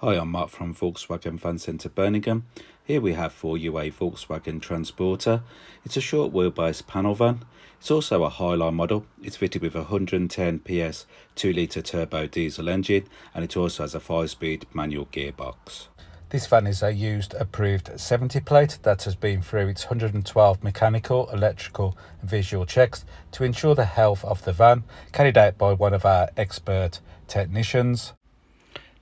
Hi, I'm Mark from Volkswagen Fan Centre Birmingham. Here we have for you a Volkswagen Transporter. It's a short wheelbase panel van. It's also a Highline model. It's fitted with a 110 PS 2 litre turbo diesel engine, and it also has a 5-speed manual gearbox. This van is a used approved 70 plate that has been through its 112 mechanical, electrical and visual checks to ensure the health of the van, carried out by one of our expert technicians.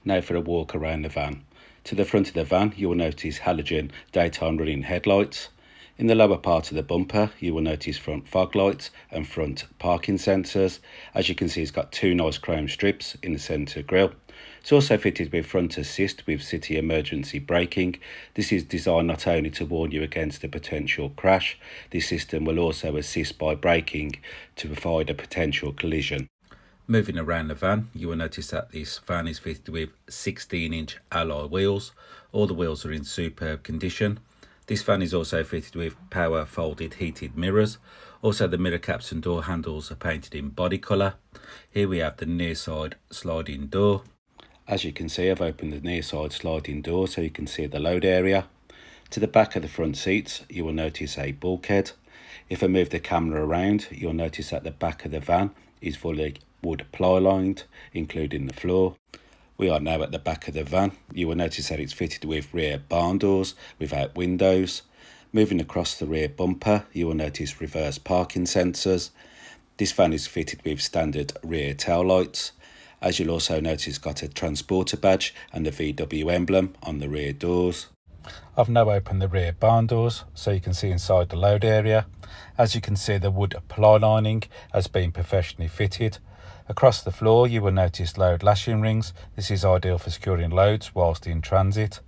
Now for a walk around the van. To the front of the van, you will notice halogen daytime running headlights. In the lower part of the bumper, you will notice front fog lights and front parking sensors. As you can see, it's got two nice chrome strips in the centre grille. It's also fitted with front assist with city emergency braking. This is designed not only to warn you against a potential crash, this system will also assist by braking to provide a potential collision. Moving around the van, you will notice that this van is fitted with 16-inch alloy wheels. All the wheels are in superb condition. This van is also fitted with power folded heated mirrors. Also, the mirror caps and door handles are painted in body colour. Here we have the near side sliding door. As you can see, I've opened the near side sliding door so you can see the load area. To the back of the front seats, you will notice a bulkhead. If I move the camera around, you'll notice that the back of the van is fully wood ply-lined, including the floor. We are now at the back of the van. You will notice that it's fitted with rear barn doors without windows. Moving across the rear bumper, you will notice reverse parking sensors. This van is fitted with standard rear tail lights. As you'll also notice, it's got a transporter badge and the VW emblem on the rear doors. I've now opened the rear barn doors so you can see inside the load area. As you can see, the wood ply lining has been professionally fitted. Across the floor, you will notice load lashing rings. This is ideal for securing loads whilst in transit.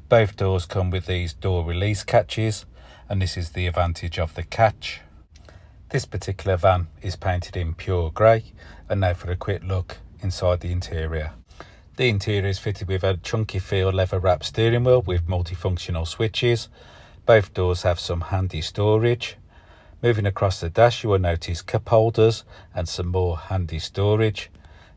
Both doors come with these door release catches, and this is the advantage of the catch. This particular van is painted in pure grey. And now for a quick look inside the interior. The interior is fitted with a chunky feel leather wrapped steering wheel with multifunctional switches. Both doors have some handy storage. Moving across the dash, you will notice cup holders and some more handy storage.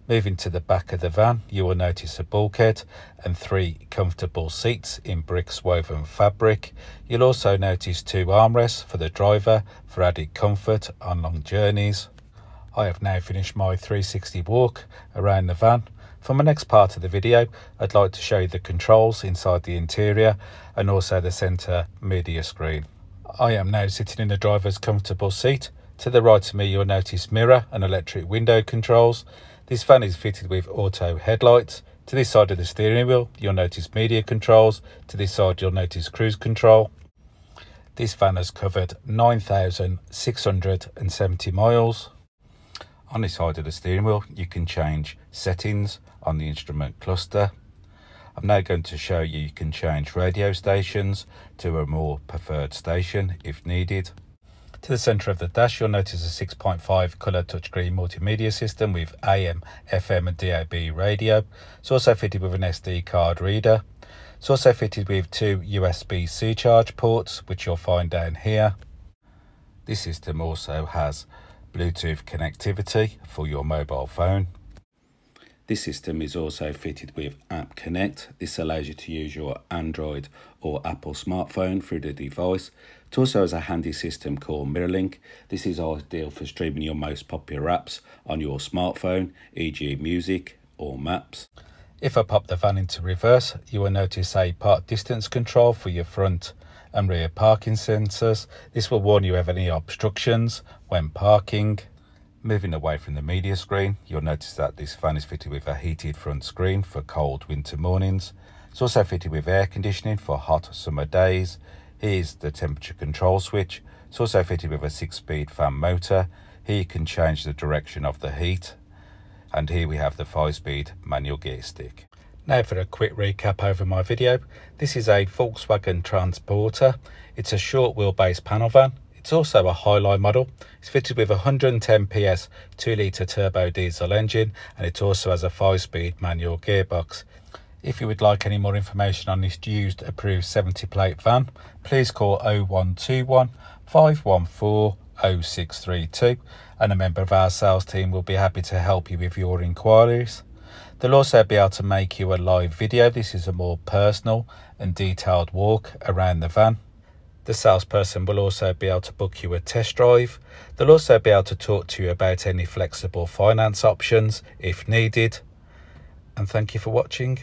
Moving to the back of the van, you will notice a bulkhead and 3 comfortable seats in bricks woven fabric. You'll also notice 2 armrests for the driver for added comfort on long journeys. I have now finished my 360 walk around the van. For my next part of the video, I'd like to show you the controls inside the interior and also the centre media screen. I am now sitting in the driver's comfortable seat. To the right of me, you'll notice mirror and electric window controls. This van is fitted with auto headlights. To this side of the steering wheel, you'll notice media controls. To this side, you'll notice cruise control. This van has covered 9,670 miles. On this side of the steering wheel, you can change settings on the instrument cluster. I'm now going to show you can change radio stations to a more preferred station if needed. To the centre of the dash, you'll notice a 6.5 colour touchscreen multimedia system with AM, FM and DAB radio. It's also fitted with an SD card reader. It's also fitted with 2 USB-C charge ports, which you'll find down here. This system also has Bluetooth connectivity for your mobile phone. This system is also fitted with App Connect. This allows you to use your Android or Apple smartphone through the device. It also has a handy system called MirrorLink. This is ideal for streaming your most popular apps on your smartphone, e.g. music or maps. If I pop the van into reverse, you will notice a park distance control for your front and rear parking sensors. This will warn you of any obstructions when parking. Moving away from the media screen, you'll notice that this van is fitted with a heated front screen for cold winter mornings. It's also fitted with air conditioning for hot summer days. Here's the temperature control switch. It's also fitted with a 6-speed fan motor. Here you can change the direction of the heat. And here we have the 5-speed manual gear stick. Now for a quick recap over my video. This is a Volkswagen Transporter. It's a short wheelbase panel van. It's also a Highline model. It's fitted with a 110 PS 2 litre turbo diesel engine, and it also has a 5-speed manual gearbox. If you would like any more information on this used approved 70 plate van, please call 0121 514 0632 and a member of our sales team will be happy to help you with your inquiries. They'll also be able to make you a live video. This is a more personal and detailed walk around the van. The salesperson will also be able to book you a test drive. They'll also be able to talk to you about any flexible finance options if needed. And thank you for watching.